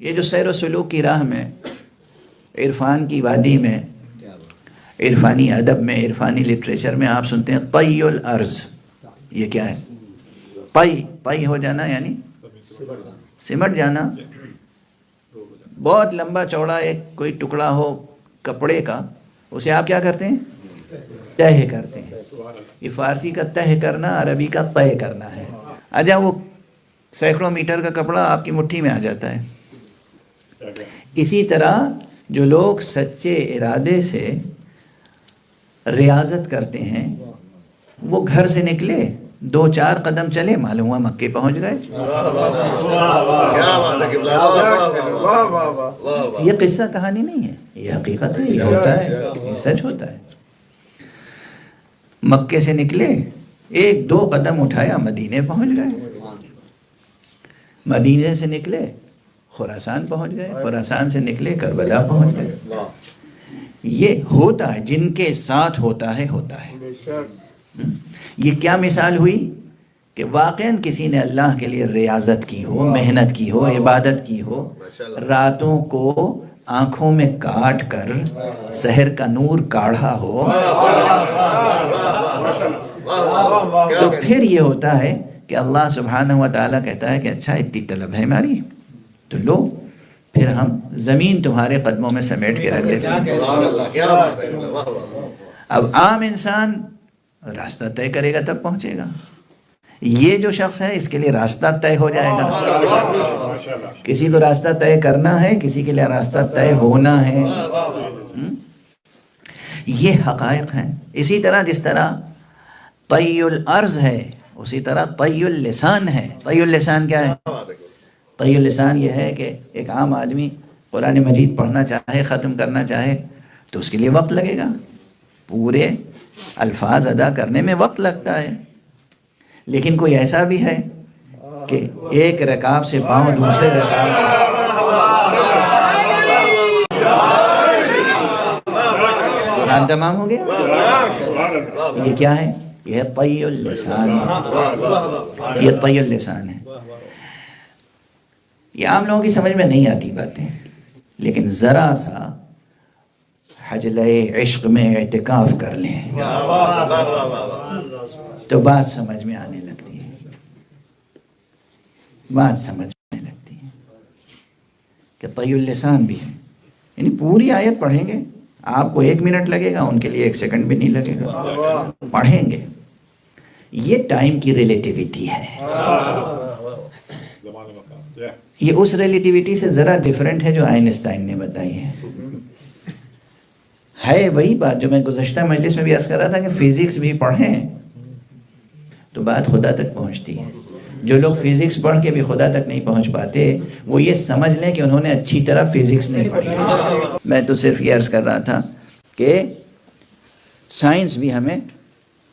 یہ جو سیر و سلوک کی راہ میں، عرفان کی وادی میں، عرفانی ادب میں، عرفانی لٹریچر میں آپ سنتے ہیں طی الارض. یہ کیا ہے؟ طی ہو جانا یعنی سمٹ جانا. بہت لمبا چوڑا ایک کوئی ٹکڑا ہو کپڑے کا، اسے آپ کیا کرتے ہیں؟ تہ کرتے ہیں. یہ فارسی کا تہ کرنا، عربی کا طے کرنا ہے. اجا وہ سینکڑوں میٹر کا کپڑا آپ کی مٹھی میں آ جاتا ہے. اسی طرح جو لوگ سچے ارادے سے ریاضت کرتے ہیں، وہ گھر سے نکلے، 2-4 قدم چلے، معلوم ہوا مکے پہنچ گئے. یہ قصہ کہانی نہیں ہے، یہ حقیقت ہے، یہ ہوتا ہے، یہ سچ ہوتا ہے. مکے سے نکلے، 1-2 قدم اٹھایا، مدینے پہنچ گئے. مدینے سے نکلے خراسان پہنچ گئے، خراسان سے نکلے کربلا پہنچ گئے. یہ ہوتا ہے، جن کے ساتھ ہوتا ہے ہوتا ہے. یہ کیا مثال ہوئی کہ واقعاً کسی نے اللہ کے لیے ریاضت کی ہو، محنت کی ہو، عبادت کی ہو، راتوں کو آنکھوں میں کاٹ کر سحر کا نور کاڑھا ہو، تو پھر یہ ہوتا ہے کہ اللہ سبحانہ و تعالیٰ کہتا ہے کہ اچھا اتنی طلب ہے ہماری تو لو، پھر ہم زمین تمہارے قدموں میں سمیٹ کے رکھ دیتے ہیں. اب عام انسان راستہ طے کرے گا تب پہنچے گا. یہ جو شخص ہے اس کے لیے راستہ طے ہو جائے گا. کسی کو راستہ طے کرنا ہے، کسی کے لیے راستہ طے ہونا ہے. یہ حقائق ہیں. اسی طرح جس طرح طی الارض ہے، اسی طرح طی اللسان ہے. طی اللسان کیا ہے؟ طی اللسان یہ ہے کہ ایک عام آدمی قرآن مجید پڑھنا چاہے، ختم کرنا چاہے تو اس کے لیے وقت لگے گا، پورے الفاظ ادا کرنے میں وقت لگتا ہے. لیکن کوئی ایسا بھی ہے کہ ایک رکعت سے پاؤں دوسرے رکعت قرآن تمام ہو گیا. یہ کیا ہے؟ یہ ہے طی اللسان. یہ طی اللسان ہے. یہ عام لوگوں کی سمجھ میں نہیں آتی باتیں، لیکن ذرا سا حجلہ عشق میں اعتکاف کر لیں تو بات سمجھ میں آنے لگتی ہے. بات سمجھ میں آنے لگتی ہے کہ طی اللسان بھی ہے. یعنی پوری آیت پڑھیں گے، آپ کو 1 منٹ لگے گا، ان کے لیے 1 سیکنڈ بھی نہیں لگے گا. پڑھیں گے. یہ ٹائم کی ریلیٹیوٹی ہے. یہ اس ریلیٹیوٹی سے ذرا ڈیفرنٹ ہے جو آئنسٹائن نے بتائی ہے وہی بات جو میں گزشتہ مجلس میں بھی عرض کر رہا تھا کہ فزکس بھی پڑھیں تو بات خدا تک پہنچتی ہے. جو لوگ فزکس پڑھ کے بھی خدا تک نہیں پہنچ پاتے، وہ یہ سمجھ لیں کہ انہوں نے اچھی طرح فزکس نہیں پڑھی. میں تو صرف یہ عرض کر رہا تھا کہ سائنس بھی ہمیں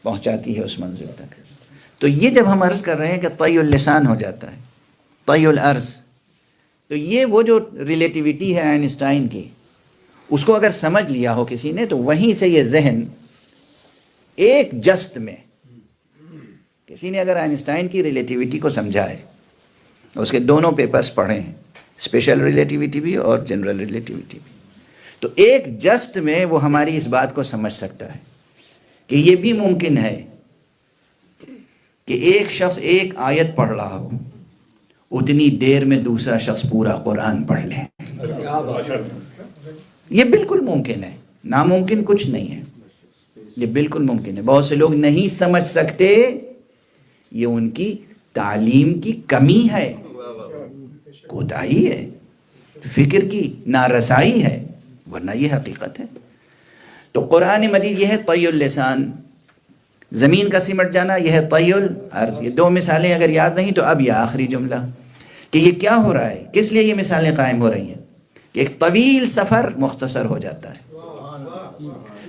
پہنچاتی ہے اس منزل تک. تو یہ جب ہم عرض کر رہے ہیں کہ طی اللسان ہو جاتا ہے، طی الارض، تو یہ وہ جو ریلیٹیوٹی ہے آئنسٹائن کی، اس کو اگر سمجھ لیا ہو کسی نے تو وہیں سے یہ ذہن ایک جست میں، کسی نے اگر آئنسٹائن کی ریلیٹیوٹی کو سمجھا ہے، اس کے دونوں پیپرز پڑھے ہیں، اسپیشل ریلیٹیوٹی بھی اور جنرل ریلیٹیوٹی بھی، تو ایک جست میں وہ ہماری اس بات کو سمجھ سکتا ہے کہ یہ بھی ممکن ہے کہ ایک شخص ایک آیت پڑھ رہا ہو، اتنی دیر میں دوسرا شخص پورا قرآن پڑھ لے. یہ بالکل ممکن ہے، ناممکن کچھ نہیں ہے. یہ بالکل ممکن ہے. بہت سے لوگ نہیں سمجھ سکتے، یہ ان کی تعلیم کی کمی ہے، کوتاہی ہے، فکر کی نارسائی ہے، ورنہ یہ حقیقت ہے. تو قرآن مجید یہ ہے طی اللسان، زمین کا سمٹ جانا یہ ہے طی الارض. یہ 2 مثالیں اگر یاد نہیں تو اب یہ آخری جملہ کہ یہ کیا ہو رہا ہے، کس لیے یہ مثالیں قائم ہو رہی ہیں کہ ایک طویل سفر مختصر ہو جاتا ہے.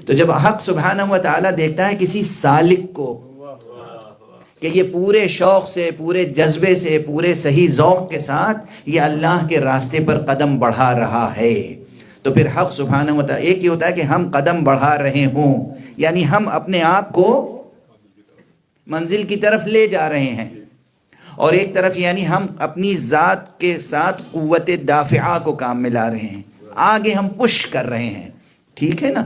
تو جب حق سبحانہ و تعالیٰ دیکھتا ہے کسی سالک کو کہ یہ پورے شوق سے، پورے جذبے سے، پورے صحیح ذوق کے ساتھ یہ اللہ کے راستے پر قدم بڑھا رہا ہے، تو پھر حق سبحانہ و تعالیٰ، ایک یہ ہوتا ہے کہ ہم قدم بڑھا رہے ہوں، یعنی ہم اپنے آپ کو منزل کی طرف لے جا رہے ہیں، اور ایک طرف یعنی ہم اپنی ذات کے ساتھ قوت دافعہ کو کام میں لا رہے ہیں، آگے ہم پش کر رہے ہیں، ٹھیک ہے نا؟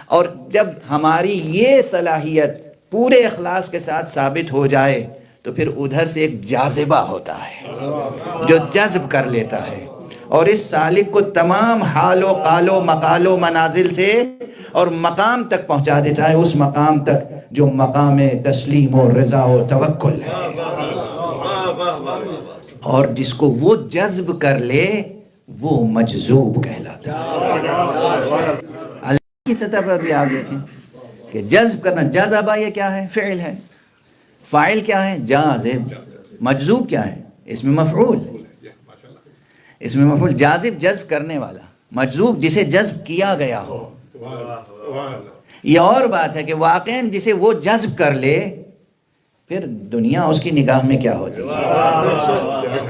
اور جب ہماری یہ صلاحیت پورے اخلاص کے ساتھ ثابت ہو جائے تو پھر ادھر سے ایک جاذبہ ہوتا ہے جو جذب کر لیتا ہے، اور اس سالک کو تمام حال و قال و مقال و منازل سے اور مقام تک پہنچا دیتا ہے، اس مقام تک جو مقام تسلیم و رضا و توکل ہے۔ اور جس کو وہ جذب کر لے وہ مجذوب کہلاتا ہے۔ اللہ کی سطح پر بھی آپ دیکھیں کہ جذب کرنا، جذبہ یہ کیا ہے؟ فعل ہے، فاعل کیا ہے؟ جاذب، مجذوب کیا ہے؟ اس میں مفعول، اس میں مفعول، جاذب جذب کرنے والا، مجذوب جسے جذب کیا گیا ہو۔ یہ اور بات ہے کہ واقعاً جسے وہ جذب کر لے پھر دنیا اس کی نگاہ میں کیا ہوتی ہے؟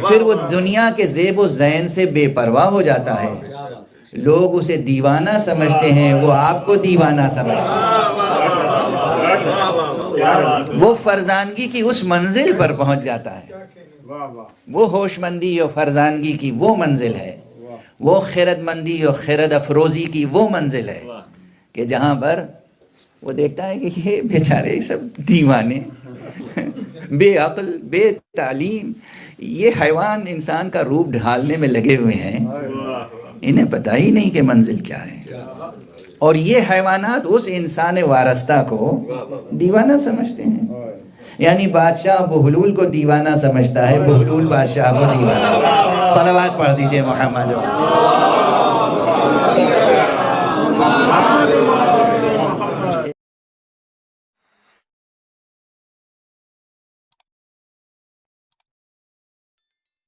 پھر وہ دنیا کے زیب و زین سے بے پرواہ ہو جاتا ہے، لوگ اسے دیوانہ سمجھتے ہیں، وہ آپ کو دیوانہ سمجھتے ہیں، وہ فرزانگی کی اس منزل پر پہنچ جاتا ہے، وہ ہوش مندی اور فرزانگی کی وہ منزل ہے، وہ خیرت مندی اور خیرت افروزی کی وہ منزل ہے کہ جہاں پر وہ دیکھتا ہے کہ یہ بیچارے سب دیوانے، بے عقل، بے تعلیم، یہ حیوان انسان کا روپ ڈھالنے میں لگے ہوئے ہیں، انہیں پتہ ہی نہیں کہ منزل کیا ہے، اور یہ حیوانات اس انسان وارستہ کو دیوانہ سمجھتے ہیں۔ یعنی بادشاہ بہلول کو دیوانہ سمجھتا ہے، بہلول بادشاہ کو دیوانہ سمجھتا ہے۔ صلوات پڑھ دیجئے محمد۔